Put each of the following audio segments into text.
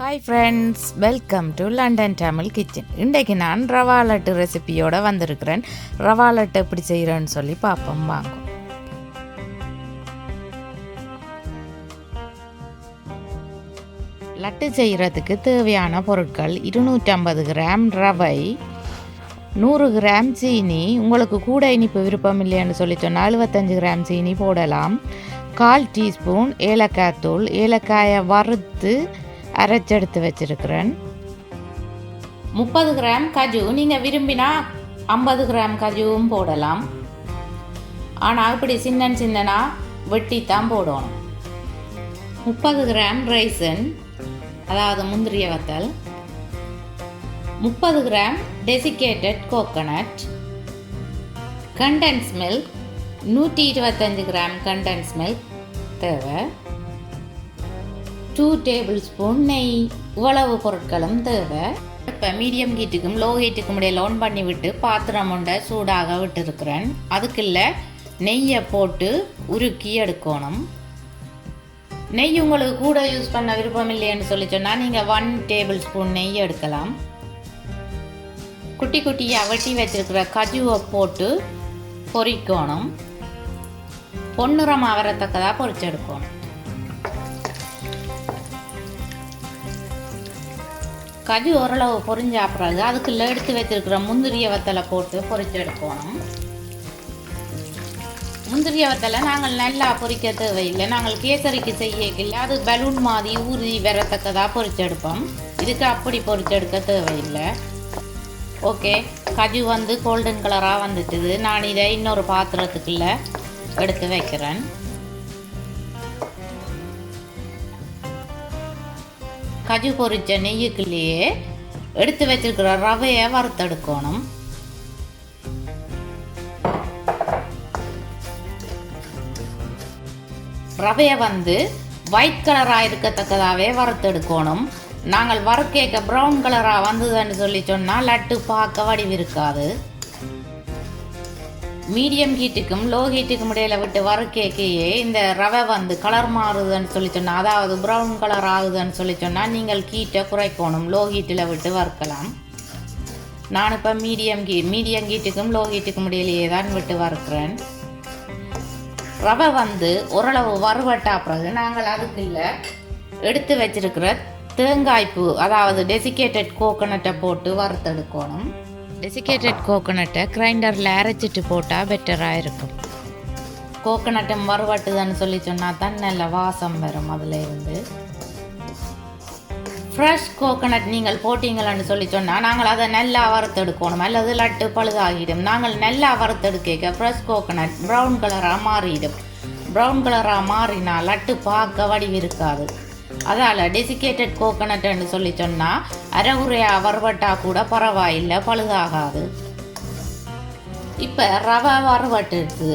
Hi friends, welcome to London Tamil kitchen. இன்றைக்கு நான் ரவா லட்டு ரெசிபியோடு வந்திருக்கிறேன். ரவா லட்டு எப்படி செய்கிறேன்னு சொல்லி பார்ப்போம் வாங்க. லட்டு செய்கிறதுக்கு தேவையான பொருட்கள் 250 கிராம் ரவை, 100 கிராம் சீனி. உங்களுக்கு கூட இனிப்பு விருப்பம் இல்லைன்னு சொல்லி சொன்னால் 75 கிராம் சீனி போடலாம். 1/4 டீஸ்பூன் ஏலக்காய் தூள், ஏலக்காயை வறுத்து அரைச்செடுத்து வச்சிருக்கிறேன். 30 கிராம் கஜு, நீங்கள் விரும்பினா 50 கிராம் கஜுவும் போடலாம். ஆனால் இப்படி சின்னனா வெட்டித்தான் போடணும். 30 கிராம் ரைசன், அதாவது முந்திரிய வத்தல். 30 gram desiccated coconut. Condense milk 125 gram condense milk தேவை. 2 டேபிள் ஸ்பூன் நெய். இவ்வளவு பொருட்களும் தேவை. இப்போ மீடியம் ஹீட்டுக்கும் லோ ஹீட்டுக்கும் இடையில் ஆன் பண்ணி விட்டு பாத்திரம் ஒன்றை சூடாக விட்டுருக்கிறேன். அதுக்குள்ள நெய்யை போட்டு உருக்கி எடுக்கணும். நெய் உங்களுக்கு கூட யூஸ் பண்ண விருப்பம் இல்லைன்னு சொல்லி சொன்னால் நீங்கள் 1 டேபிள் ஸ்பூன் நெய் எடுக்கலாம். குட்டி குட்டியாக வெட்டி வச்சிருக்கிற கஜுவை போட்டு பொரிக்கணும். பொன்னிறமாக வரத்தக்கதாக பொரிச்செடுக்கணும். கஜு ஓரளவு பொரிஞ்சா பிறகு அதுக்குள்ள எடுத்து வச்சிருக்கிற முந்திரிய வத்தலை போட்டு பொரிச்செடுக்கணும். முந்திரிய வத்தலை நாங்கள் நல்லா பொரிக்க தேவையில்லை. நாங்கள் கேசரிக்கு செய்யக்கில்லை, அது பலூன் மாதிரி ஊறி வரத்தக்கதாக பொரிச்செடுப்போம். இதுக்கு அப்படி பொரிச்செடுக்க தேவையில்லை. ஓகே, கஜு கோல்டன் கலராக வந்துட்டுது. நான் இதை இன்னொரு பாத்திரத்துக்குள்ள எடுத்து வைக்கிறேன். கஜு பொரிச்ச நெய்யுக்குள்ளேயே எடுத்து வச்சிருக்கிற ரவையை வறுத்தெடுக்கணும். ரவையை ஒயிட் கலராக இருக்கத்தக்கதாகவே வறுத்தெடுக்கணும். நாங்கள் வறுக்கேக்க ப்ரௌன் கலராக வந்ததுன்னு சொல்லி சொன்னால் லட்டு பார்க்க வடிவிருக்காது. மீடியம் ஹீட்டுக்கும் லோ ஹீட்டுக்கும் இடையில விட்டு வறுக்கேக்கையே இந்த ரவை கலர் மாறுதுன்னு சொல்லி சொன்னால், அதாவது ப்ரௌன் கலர் ஆகுதுன்னு சொல்லி சொன்னால் நீங்கள் ஹீட்டை குறைக்கணும். லோ ஹீட்டில் விட்டு வறுக்கலாம். நான் இப்போ மீடியம் ஹீட்டுக்கும் லோ ஹீட்டுக்கும் இடையிலேயே தான் விட்டு வறுக்கிறேன். ரவை ஓரளவு வறுவட்டா பிறகு நாங்கள் அதுக்குள்ள எடுத்து வச்சிருக்கிற தேங்காய்ப்பூ, அதாவது டெசிகேட்டட் கோகோனட்டை போட்டு வறுத்தெடுக்கணும். டெசிகேட்டட் கோகோனட்டை கிரைண்டரில் அரைச்சிட்டு போட்டால் பெட்டராக இருக்கும். கோகோனட்டும் வறுவட்டுதுன்னு சொல்லி சொன்னால் தான் நல்ல வாசம் வரும். அதில் இருந்து ஃப்ரெஷ் கோகோனட் நீங்கள் போட்டிங்கள்னு சொல்லி சொன்னால் நாங்கள் அதை நல்லா வறுத்தெடுக்கணும், அல்லது லட்டு பழுதாகிடும். நாங்கள் நல்லா வறுத்தெடுக்க ஃப்ரெஷ் கோகோனட் ப்ரௌன் கலராக மாறிடும். ப்ரௌன் கலராக மாறினா லட்டு பார்க்க வடிவிருக்காது. அதால் டெசிகேட்டட் கோகோனட்னு சொல்லி சொன்னால் அரைகுறையாக வறுவட்டா கூட பரவாயில்லை, பழுதாகாது. இப்போ ரவை வறுவட்டுது.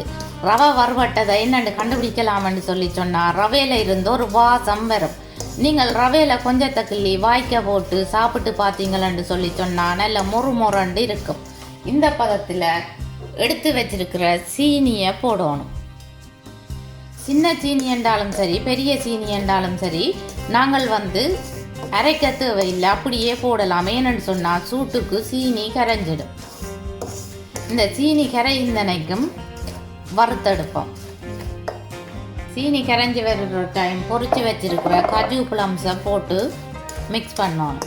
ரவை வறுவட்டதை என்னென்னு கண்டுபிடிக்கலாம்னு சொல்லி சொன்னால், ரவையில் இருந்து ஒரு வாசம் வரும். நீங்கள் ரவையில் கொஞ்சத்தை கிள்ளி வாய்க்க போட்டு சாப்பிட்டு பார்த்தீங்களன்னு சொல்லி சொன்னால் நல்ல மொறுமொரண்டு இருக்கும். இந்த பதத்தில் எடுத்து வச்சிருக்கிற சீனியை போடணும். சின்ன சீனி என்றாலும் சரி, பெரிய சீனி என்றாலும் சரி, நாங்கள் அரைக்க தேவையில்லை, அப்படியே போடலாம். ஏன்னு சொன்னால் சூட்டுக்கு சீனி கரைஞ்சிடும். இந்த சீனி கரைந்தனைக்கும் வறுத்தெடுப்போம். சீனி கரைஞ்சி வருகிற டைம் பொரிச்சு வச்சிருக்கிற கஜு பிளம்ஸை போட்டு மிக்ஸ் பண்ணணும்.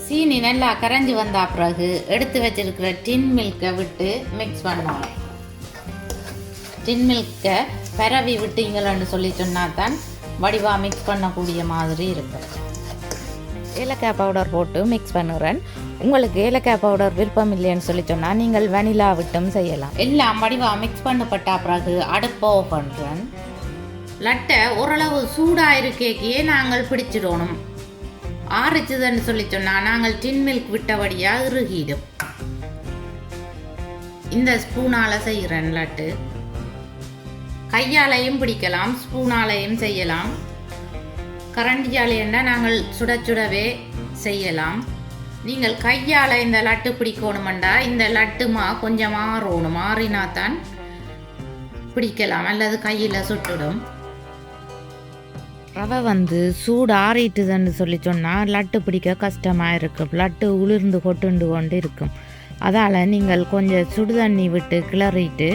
சீனி நல்லா கரைஞ்சி வந்த பிறகு எடுத்து வச்சிருக்கிற டின் மில்கை விட்டு மிக்ஸ் பண்ணணும். டின் மில்கை பரவி விட்டீங்கள்னு சொல்லி சொன்னால் தான் வடிவாக மிக்ஸ் பண்ணக்கூடிய மாதிரி இருக்கும். ஏலக்காய் பவுடர் போட்டு மிக்ஸ் பண்ணுறேன். உங்களுக்கு ஏலக்காய் பவுடர் விருப்பம் இல்லைன்னு சொல்லி சொன்னால் நீங்கள் வெனிலா விட்டும் செய்யலாம். எல்லாம் வடிவாக மிக்ஸ் பண்ணப்பட்ட பிறகு அடுப்பை ஆஃப் பண்ணுறேன். லட்டை ஓரளவு சூடாக இருக்கேக்கையே நாங்கள் பிடிச்சிடணும். ஆறிச்சுதுன்னு சொல்லி சொன்னால் நாங்கள் டின் மில்க் விட்டபடியாக இறுகிடும். இந்த ஸ்பூனால் செய்கிறேன் லட்டு. கையாலையும் பிடிக்கலாம், ஸ்பூனாலையும் செய்யலாம். கரண்டியாலைன்னா நாங்கள் சுடவே செய்யலாம். நீங்கள் கையால் இந்த லட்டு பிடிக்கணுமெண்டா இந்த லட்டுமா கொஞ்சம் மாறணும். மாறினாத்தான் பிடிக்கலாம், அல்லது கையில் சுட்டுடும். ரவை வந்து சூடு ஆறிட்டுதுன்னு சொல்லி சொன்னால் லட்டு பிடிக்க கஷ்டமாக இருக்கும். லட்டு உளிர்ந்து கொண்டு கொண்டு இருக்கும். அதால் நீங்கள் கொஞ்சம் சுடு தண்ணி விட்டு கிளறிட்டு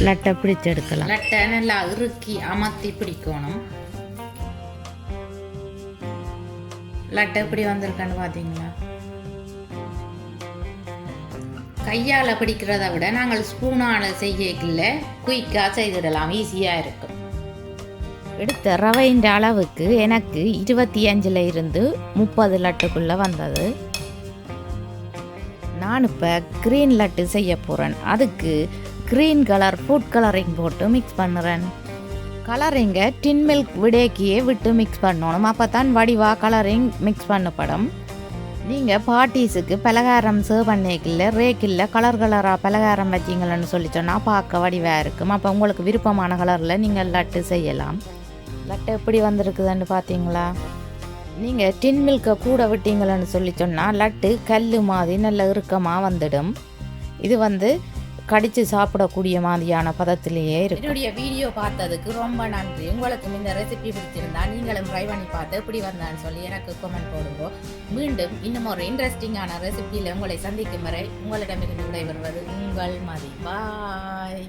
லட்டை பிடிச்செடுக்கலாம். லட்டை நல்லா இறுக்கி அமர்த்தி பிடிக்கணும். லட்டை எப்படி வந்திருக்கான்னு பார்த்தீங்களா? கையால் பிடிக்கிறத விட நாங்கள் ஸ்பூனால் செய்யல குயிக்காக செய்திடலாம், ஈஸியாக இருக்கும். எடுத்த ரவையின் அளவுக்கு எனக்கு 25 இருந்து 30 லட்டுக்குள்ளே வந்தது. நான் இப்போ க்ரீன் லட்டு செய்ய போகிறேன். அதுக்கு க்ரீன் கலர் ஃபுட் கலரிங் போட்டு மிக்ஸ் பண்ணுறேன். கலரிங்கை டின் மில்க் விடேக்கியே விட்டு மிக்ஸ் பண்ணணும். அப்போ தான் வடிவாக கலரிங் மிக்ஸ் பண்ணப்படும். நீங்கள் பார்ட்டிஸுக்கு பலகாரம் சர்வ் பண்ணிக்கல ரேக்கில் கலர் கலராக பலகாரம் வச்சிங்கன்னு சொல்லி சொன்னால் பார்க்க வடிவாக இருக்கும். அப்போ உங்களுக்கு விருப்பமான கலரில் நீங்கள் லட்டு செய்யலாம். லட்டு எப்படி வந்திருக்குதுன்னு பார்த்தீங்களா? நீங்கள் டின் மில்கை கூட விட்டீங்களன்னு சொல்லி சொன்னால் லட்டு கல் மாதிரி நல்ல இறுக்கமாக வந்துடும். இது வந்து கடித்து சாப்பிடக்கூடிய மாதிரியான பதத்திலேயே இருக்கும். என்னுடைய வீடியோ பார்த்ததுக்கு ரொம்ப நன்றி. உங்களுக்கு இந்த ரெசிபி பிடிச்சிருந்தா நீங்களும் ட்ரை பண்ணி பார்த்து எப்படி வந்தான்னு சொல்லி எனக்கு கமெண்ட் போடுங்க. மீண்டும் இன்னும் ஒரு இன்ட்ரெஸ்டிங்கான ரெசிபியில் உங்களை சந்திக்கும் வரை உங்களிடமிருந்து விடைபெறுவது உங்கள் மதி. பாய்.